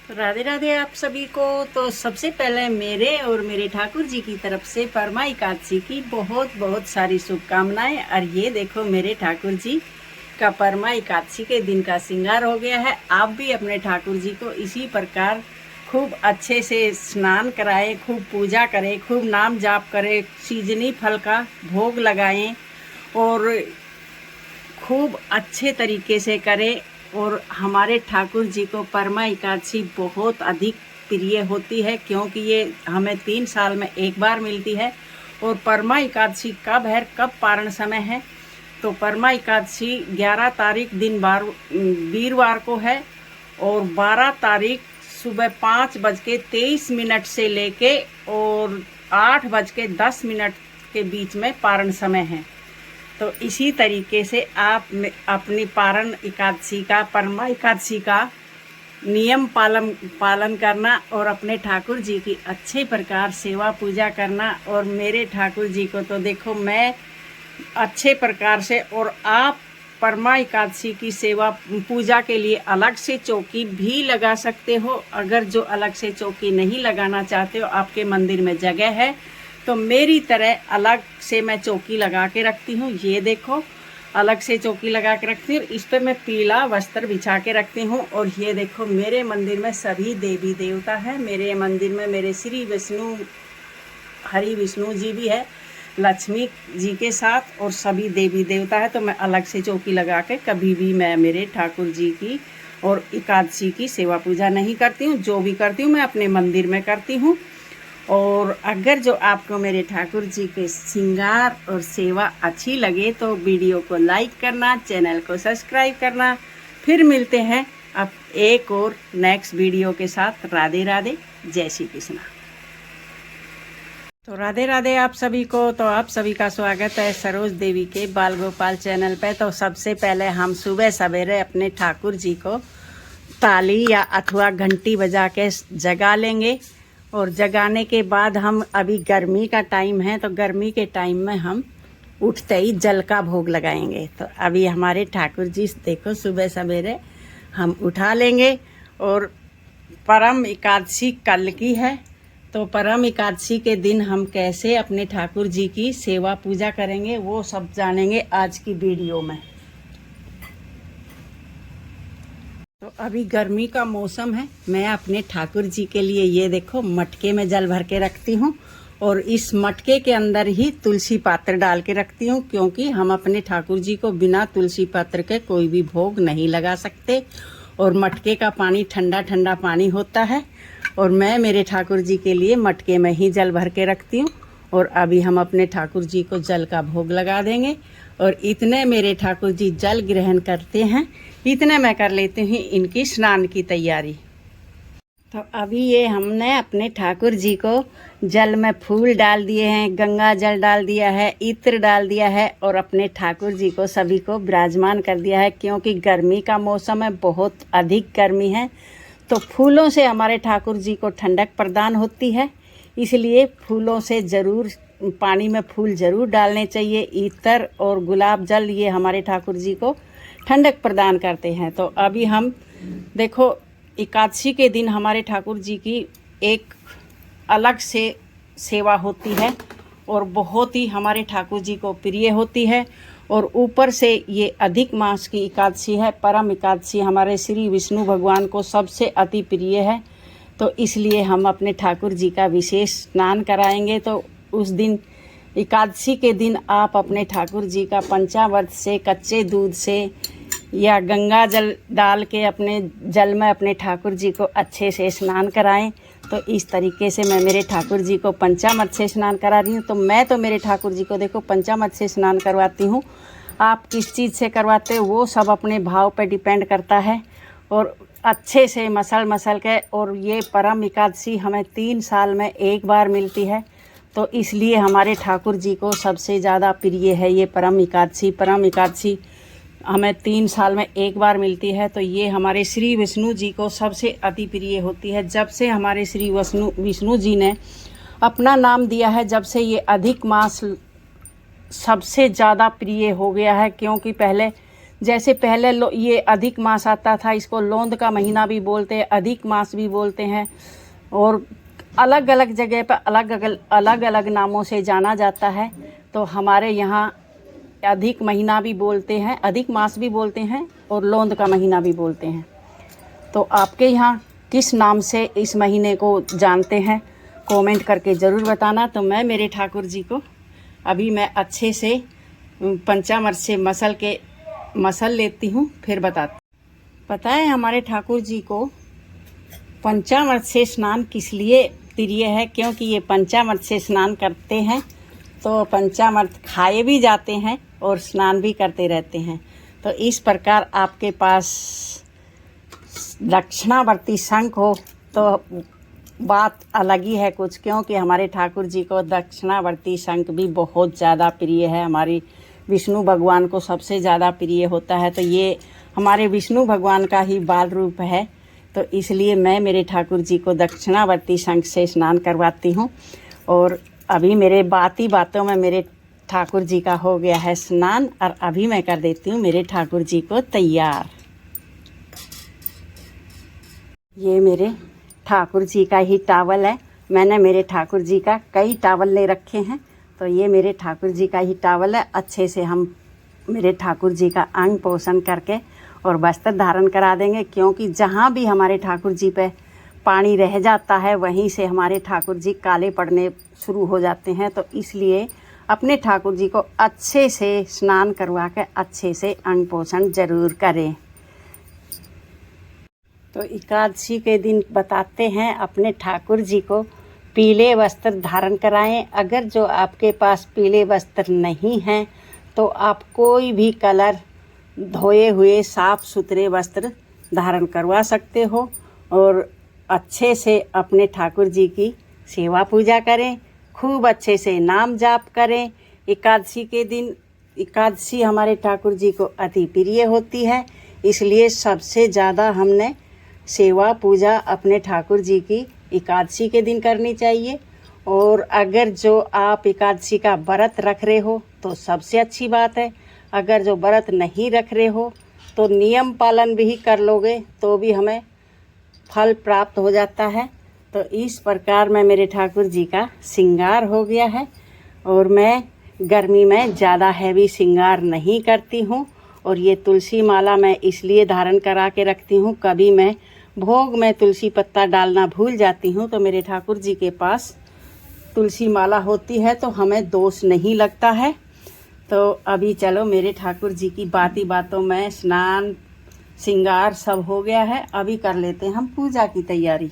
तो राधे राधे आप सभी को। तो सबसे पहले मेरे और मेरे ठाकुर जी की तरफ से परमा एकादशी की बहुत बहुत सारी शुभकामनाएं। और ये देखो मेरे ठाकुर जी का परमा एकादशी के दिन का श्रृंगार हो गया है। आप भी अपने ठाकुर जी को इसी प्रकार खूब अच्छे से स्नान कराएं, खूब पूजा करें, खूब नाम जाप करें, सीजनी फल का भोग लगाएं और खूब अच्छे तरीके से करें। और हमारे ठाकुर जी को परमा एकादशी बहुत अधिक प्रिय होती है, क्योंकि ये हमें 3 साल में एक बार मिलती है। और परमा एकादशी कब है, कब पारण समय है, तो परमा एकादशी 11 तारीख दिन वीरवार को है और 12 तारीख सुबह 5:23 से लेके और 8:10 के बीच में पारण समय है। तो इसी तरीके से आप अपनी पारण एकादशी का, परमा एकादशी का नियम पालन करना और अपने ठाकुर जी की अच्छे प्रकार सेवा पूजा करना। और मेरे ठाकुर जी को तो देखो मैं अच्छे प्रकार से, और आप परमा एकादशी की सेवा पूजा के लिए अलग से चौकी भी लगा सकते हो। अगर जो अलग से चौकी नहीं लगाना चाहते हो, आपके मंदिर में जगह है, तो मेरी तरह अलग से मैं चौकी लगा के रखती हूँ। ये देखो अलग से चौकी लगा के रखती हूँ, इस पर मैं पीला वस्त्र बिछा के रखती हूँ। और ये देखो मेरे मंदिर में सभी देवी देवता है। मेरे मंदिर में मेरे श्री विष्णु हरि विष्णु जी भी है, लक्ष्मी जी के साथ, और सभी देवी देवता है। तो मैं अलग से चौकी लगा के कभी भी मैं मेरे ठाकुर जी की और एकादशी की सेवा पूजा नहीं करती हूँ। जो भी करती हूँ मैं अपने मंदिर में करती हूँ। और अगर जो आपको मेरे ठाकुर जी के श्रृंगार और सेवा अच्छी लगे तो वीडियो को लाइक करना, चैनल को सब्सक्राइब करना। फिर मिलते हैं अब एक और नेक्स्ट वीडियो के साथ। राधे राधे, जय श्री कृष्णा। तो राधे राधे आप सभी को। तो आप सभी का स्वागत है सरोज देवी के बाल गोपाल चैनल पे। तो सबसे पहले हम सुबह सवेरे अपने ठाकुर जी को ताली या अथवा घंटी बजा के जगा लेंगे। और जगाने के बाद हम, अभी गर्मी का टाइम है, तो गर्मी के टाइम में हम उठते ही जल का भोग लगाएंगे। तो अभी हमारे ठाकुर जी देखो सुबह सवेरे हम उठा लेंगे। और परम एकादशी कल की है, तो परम एकादशी के दिन हम कैसे अपने ठाकुर जी की सेवा पूजा करेंगे वो सब जानेंगे आज की वीडियो में। तो अभी गर्मी का मौसम है, मैं अपने ठाकुर जी के लिए ये देखो मटके में जल भर के रखती हूँ। और इस मटके के अंदर ही तुलसी पात्र डाल के रखती हूँ, क्योंकि हम अपने ठाकुर जी को बिना तुलसी पात्र के कोई भी भोग नहीं लगा सकते। और मटके का पानी ठंडा ठंडा पानी होता है, और मैं मेरे ठाकुर जी के लिए मटके में ही जल भर के रखती हूँ। और अभी हम अपने ठाकुर जी को जल का भोग लगा देंगे। और इतने मेरे ठाकुर जी जल ग्रहण करते हैं, इतने मैं कर लेती हूँ इनकी स्नान की तैयारी। तो अभी ये हमने अपने ठाकुर जी को जल में फूल डाल दिए हैं, गंगा जल डाल दिया है, इत्र डाल दिया है, और अपने ठाकुर जी को सभी को विराजमान कर दिया है। क्योंकि गर्मी का मौसम है, बहुत अधिक गर्मी है, तो फूलों से हमारे ठाकुर जी को ठंडक प्रदान होती है। इसलिए फूलों से ज़रूर, पानी में फूल ज़रूर डालने चाहिए। इत्र और गुलाब जल ये हमारे ठाकुर जी को ठंडक प्रदान करते हैं। तो अभी हम देखो एकादशी के दिन हमारे ठाकुर जी की एक अलग से सेवा होती है, और बहुत ही हमारे ठाकुर जी को प्रिय होती है। और ऊपर से ये अधिक मास की एकादशी है, परम एकादशी हमारे श्री विष्णु भगवान को सबसे अति प्रिय है। तो इसलिए हम अपने ठाकुर जी का विशेष स्नान कराएंगे। तो उस दिन एकादशी के दिन आप अपने ठाकुर जी का पंचामृत से, कच्चे दूध से या गंगा जल डाल के अपने जल में अपने ठाकुर जी को अच्छे से स्नान कराएं। तो इस तरीके से मैं मेरे ठाकुर जी को पंचामृत से स्नान करा रही हूँ। तो मैं तो मेरे ठाकुर जी को देखो पंचामृत से स्नान करवाती हूँ। आप किस चीज़ से करवाते हो वो सब अपने भाव पर डिपेंड करता है। और अच्छे से मसल के, और ये परम एकादशी हमें 3 साल में एक बार मिलती है, तो इसलिए हमारे ठाकुर जी को सबसे ज़्यादा प्रिय है ये परम एकादशी। परम एकादशी हमें 3 साल में एक बार मिलती है, तो ये हमारे श्री विष्णु जी को सबसे अति प्रिय होती है। जब से हमारे श्री विष्णु जी ने अपना नाम दिया है, जब से ये अधिक मास सबसे ज़्यादा प्रिय हो गया है। क्योंकि पहले जैसे पहले ये अधिक मास आता था, इसको लोंद का महीना भी बोलते हैं, अधिक मास भी बोलते हैं, और अलग अलग जगह पर अलग अलग नामों से जाना जाता है। तो हमारे यहाँ अधिक महीना भी बोलते हैं, अधिक मास भी बोलते हैं, और लोंद का महीना भी बोलते हैं। तो आपके यहाँ किस नाम से इस महीने को जानते हैं, कमेंट करके ज़रूर बताना। तो मैं मेरे ठाकुर जी को अभी मैं अच्छे से पंचामृत से मसल लेती हूँ, फिर बताती। पता है हमारे ठाकुर जी को पंचामृत से स्नान किस लिए प्रिय है? क्योंकि ये पंचामृत से स्नान करते हैं तो पंचामृत खाए भी जाते हैं और स्नान भी करते रहते हैं। तो इस प्रकार आपके पास दक्षिणावर्ती शंख हो तो बात अलग ही है कुछ, क्योंकि हमारे ठाकुर जी को दक्षिणावर्ती शंख भी बहुत ज़्यादा प्रिय है। हमारी विष्णु भगवान को सबसे ज़्यादा प्रिय होता है। तो ये हमारे विष्णु भगवान का ही बाल रूप है। तो इसलिए मैं मेरे ठाकुर जी को दक्षिणावर्ती शंख से स्नान करवाती हूँ। और अभी मेरे बातों में मेरे ठाकुर जी का हो गया है स्नान, और अभी मैं कर देती हूँ मेरे ठाकुर जी को तैयार। ये मेरे ठाकुर जी का ही टावल है। मैंने मेरे ठाकुर जी का कई टावल ले रखे हैं, तो ये मेरे ठाकुर जी का ही टावल है। अच्छे से हम मेरे ठाकुर जी का अंग पोषण करके और वस्त्र धारण करा देंगे, क्योंकि जहाँ भी हमारे ठाकुर जी पे पानी रह जाता है वहीं से हमारे ठाकुर जी काले पड़ने शुरू हो जाते हैं। तो इसलिए अपने ठाकुर जी को अच्छे से स्नान करवा के अच्छे से अंग पोषण ज़रूर करें। तो एकादशी के दिन बताते हैं अपने ठाकुर जी को पीले वस्त्र धारण कराएं। अगर जो आपके पास पीले वस्त्र नहीं हैं तो आप कोई भी कलर धोए हुए साफ सुथरे वस्त्र धारण करवा सकते हो, और अच्छे से अपने ठाकुर जी की सेवा पूजा करें, खूब अच्छे से नाम जाप करें। एकादशी के दिन, एकादशी हमारे ठाकुर जी को अति प्रिय होती है, इसलिए सबसे ज़्यादा हमने सेवा पूजा अपने ठाकुर जी की एकादशी के दिन करनी चाहिए। और अगर जो आप एकादशी का व्रत रख रहे हो तो सबसे अच्छी बात है। अगर जो व्रत नहीं रख रहे हो तो नियम पालन भी कर लोगे तो भी हमें फल प्राप्त हो जाता है। तो इस प्रकार में मेरे ठाकुर जी का श्रृंगार हो गया है, और मैं गर्मी में ज़्यादा हैवी श्रृंगार नहीं करती हूँ। और ये तुलसी माला मैं इसलिए धारण करा के रखती हूँ, कभी मैं भोग में तुलसी पत्ता डालना भूल जाती हूँ तो मेरे ठाकुर जी के पास तुलसी माला होती है तो हमें दोष नहीं लगता है। तो अभी चलो मेरे ठाकुर जी की बातों में स्नान श्रृंगार सब हो गया है, अभी कर लेते हैं हम पूजा की तैयारी।